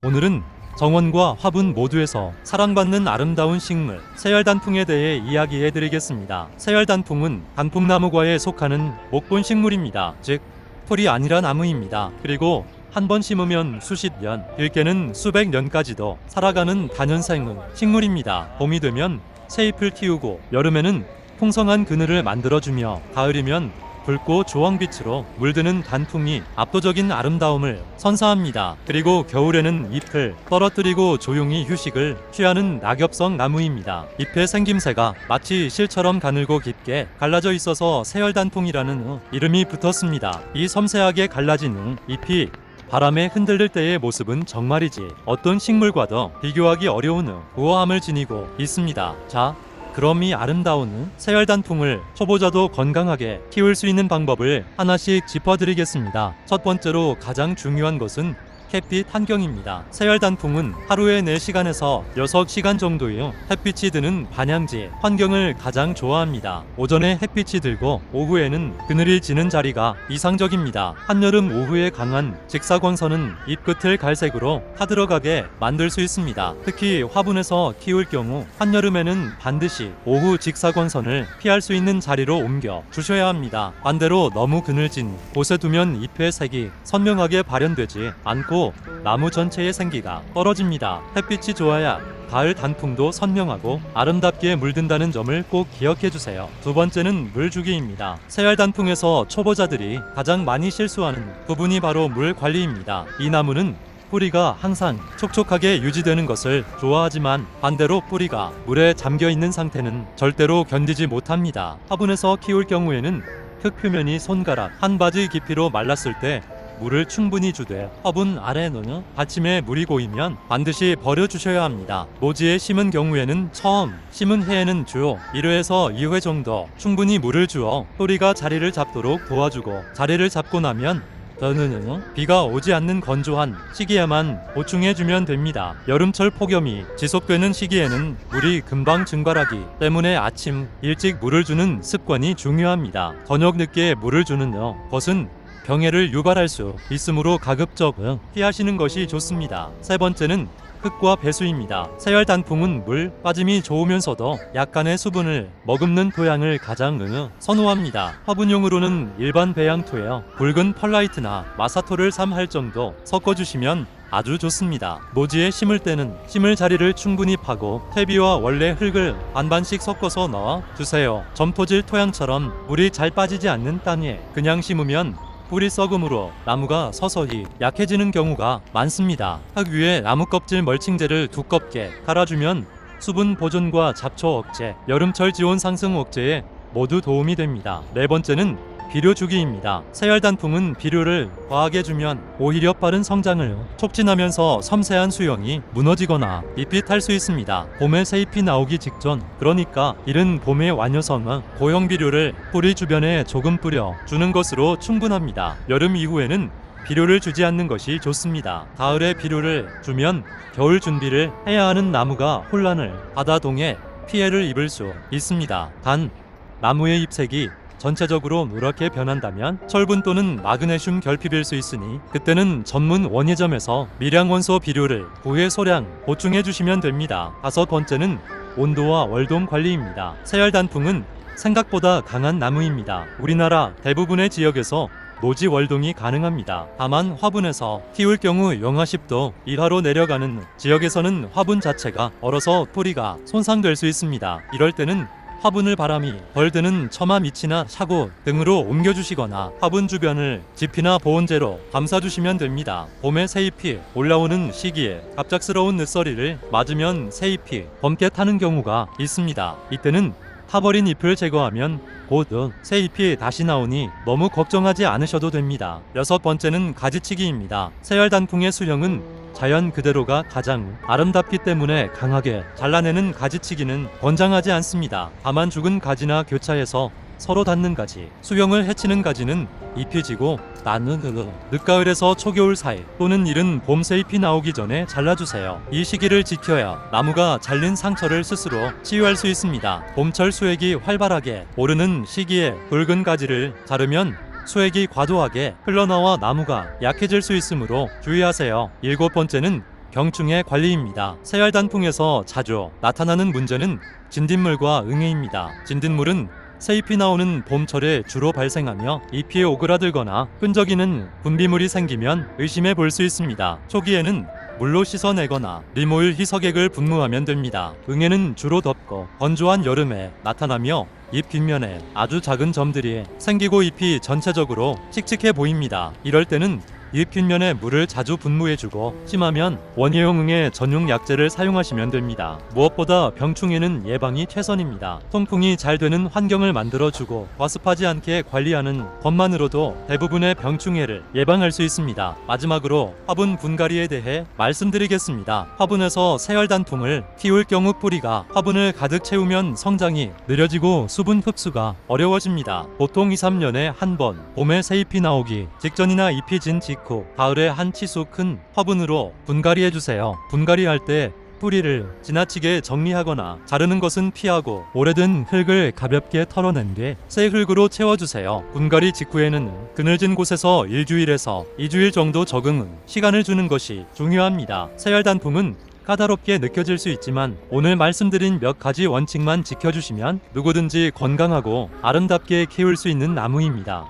오늘은 정원과 화분 모두에서 사랑받는 아름다운 식물 세열단풍에 대해 이야기해드리겠습니다. 세열단풍은 단풍나무과에 속하는 목본 식물입니다. 즉 풀이 아니라 나무입니다. 그리고 한 번 심으면 수십 년, 길게는 수백 년까지도 살아가는 다년생 식물입니다. 봄이 되면 새잎을 틔우고 여름에는 풍성한 그늘을 만들어주며 가을이면 붉고 주황빛으로 물드는 단풍이 압도적인 아름다움을 선사합니다. 그리고 겨울에는 잎을 떨어뜨리고 조용히 휴식을 취하는 낙엽성 나무입니다. 잎의 생김새가 마치 실처럼 가늘고 깊게 갈라져 있어서 세열단풍이라는 이름이 붙었습니다. 이 섬세하게 갈라진 잎이 바람에 흔들릴 때의 모습은 정말이지 어떤 식물과도 비교하기 어려운 우아함을 지니고 있습니다. 자, 그럼 이 아름다운 세열단풍을 초보자도 건강하게 키울 수 있는 방법을 하나씩 짚어드리겠습니다. 첫 번째로 가장 중요한 것은 햇빛 환경입니다. 세열단풍은 하루에 4시간에서 6시간 정도의 햇빛이 드는 반양지 환경을 가장 좋아합니다. 오전에 햇빛이 들고 오후에는 그늘이 지는 자리가 이상적입니다. 한여름 오후에 강한 직사광선은 잎 끝을 갈색으로 타들어가게 만들 수 있습니다. 특히 화분에서 키울 경우 한여름에는 반드시 오후 직사광선을 피할 수 있는 자리로 옮겨 주셔야 합니다. 반대로 너무 그늘진 곳에 두면 잎의 색이 선명하게 발현되지 않고 나무 전체의 생기가 떨어집니다. 햇빛이 좋아야 가을 단풍도 선명하고 아름답게 물든다는 점을 꼭 기억해 주세요. 두 번째는 물주기입니다. 세열단풍에서 초보자들이 가장 많이 실수하는 부분이 바로 물 관리입니다. 이 나무는 뿌리가 항상 촉촉하게 유지되는 것을 좋아하지만 반대로 뿌리가 물에 잠겨 있는 상태는 절대로 견디지 못합니다. 화분에서 키울 경우에는 흙 표면이 손가락 한 바지 깊이로 말랐을 때 물을 충분히 주되 화분 아래는 받침에 물이 고이면 반드시 버려주셔야 합니다. 노지에 심은 경우에는 처음 심은 해에는 주 1회에서 2회 정도 충분히 물을 주어 뿌리가 자리를 잡도록 도와주고 자리를 잡고 나면 더는 비가 오지 않는 건조한 시기에만 보충해주면 됩니다. 여름철 폭염이 지속되는 시기에는 물이 금방 증발하기 때문에 아침 일찍 물을 주는 습관이 중요합니다. 저녁 늦게 물을 주는 것은 병해를 유발할 수 있으므로 가급적 피하시는 것이 좋습니다. 세 번째는 흙과 배수입니다. 세열단풍은 물 빠짐이 좋으면서도 약간의 수분을 머금는 토양을 가장 선호합니다. 화분용으로는 일반 배양토에 굵은 펄라이트나 마사토를 3할 정도 섞어주시면 아주 좋습니다. 노지에 심을 때는 심을 자리를 충분히 파고 퇴비와 원래 흙을 반반씩 섞어서 넣어 주세요. 점토질 토양처럼 물이 잘 빠지지 않는 땅에 그냥 심으면 뿌리 썩음으로 나무가 서서히 약해지는 경우가 많습니다. 흙 위에 나무 껍질 멀칭제를 두껍게 갈아주면 수분 보존과 잡초 억제, 여름철 지온 상승 억제에 모두 도움이 됩니다. 네 번째는 비료 주기입니다. 세열단풍은 비료를 과하게 주면 오히려 빠른 성장을 촉진하면서 섬세한 수영이 무너지거나 잎이 탈 수 있습니다. 봄에 새잎이 나오기 직전, 그러니까 이른 봄의 완효성은 고형 비료를 뿌리 주변에 조금 뿌려 주는 것으로 충분합니다. 여름 이후에는 비료를 주지 않는 것이 좋습니다. 가을에 비료를 주면 겨울 준비를 해야 하는 나무가 혼란을 하다 동해 피해를 입을 수 있습니다. 단, 나무의 잎색이 전체적으로 누렇게 변한다면 철분 또는 마그네슘 결핍일 수 있으니 그때는 전문 원예점에서 미량원소 비료를 구해 소량 보충해 주시면 됩니다. 다섯 번째는 온도와 월동 관리입니다. 세열단풍은 생각보다 강한 나무입니다. 우리나라 대부분의 지역에서 노지 월동이 가능합니다. 다만 화분에서 키울 경우 영하 10도 이하로 내려가는 지역에서는 화분 자체가 얼어서 뿌리가 손상될 수 있습니다. 이럴 때는 화분을 바람이 덜 드는 처마 밑이나 차고 등으로 옮겨주시거나 화분 주변을 지피나 보온재로 감싸주시면 됩니다. 봄에 새잎이 올라오는 시기에 갑작스러운 늦서리를 맞으면 새잎이 검게 타는 경우가 있습니다. 이때는 타버린 잎을 제거하면 곧 새잎이 다시 나오니 너무 걱정하지 않으셔도 됩니다. 여섯 번째는 가지치기입니다. 세열단풍의 수령은 자연 그대로가 가장 아름답기 때문에 강하게 잘라내는 가지치기는 권장하지 않습니다. 다만 죽은 가지나 교차해서 서로 닿는 가지, 수영을 해치는 가지는 잎이 지고 나는 늦가을에서 초겨울 사이 또는 이른 봄 새잎이 나오기 전에 잘라주세요. 이 시기를 지켜야 나무가 잘린 상처를 스스로 치유할 수 있습니다. 봄철 수액이 활발하게 오르는 시기에 굵은 가지를 자르면 수액이 과도하게 흘러나와 나무가 약해질 수 있으므로 주의하세요. 일곱 번째는 병충해 관리입니다. 새알 단풍에서 자주 나타나는 문제는 진딧물과 응애입니다. 진딧물은 새잎이 나오는 봄철에 주로 발생하며 잎이 오그라들거나 끈적이는 분비물이 생기면 의심해 볼 수 있습니다. 초기에는 물로 씻어내거나 리모일 희석액을 분무하면 됩니다. 응애는 주로 덥고 건조한 여름에 나타나며 잎 뒷면에 아주 작은 점들이 생기고 잎이 전체적으로 칙칙해 보입니다. 이럴 때는 잎 뒷면에 물을 자주 분무해주고 심하면 원예용 응애 전용 약재를 사용하시면 됩니다. 무엇보다 병충해는 예방이 최선입니다. 통풍이 잘 되는 환경을 만들어주고 과습하지 않게 관리하는 것만으로도 대부분의 병충해를 예방할 수 있습니다. 마지막으로 화분 분갈이에 대해 말씀드리겠습니다. 화분에서 새알 단풍을 키울 경우 뿌리가 화분을 가득 채우면 성장이 느려지고 수분 흡수가 어려워집니다. 보통 2-3년에 한 번 봄에 새잎이 나오기 직전이나 잎이 진 직후 가을에 한 치수 큰 화분으로 분갈이해주세요. 분갈이할 때 뿌리를 지나치게 정리하거나 자르는 것은 피하고 오래된 흙을 가볍게 털어낸 뒤 새 흙으로 채워주세요. 분갈이 직후에는 그늘진 곳에서 1주일에서 2주일 정도 적응 시간을 주는 것이 중요합니다. 새알 단풍은 까다롭게 느껴질 수 있지만 오늘 말씀드린 몇 가지 원칙만 지켜주시면 누구든지 건강하고 아름답게 키울 수 있는 나무입니다.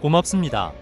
고맙습니다.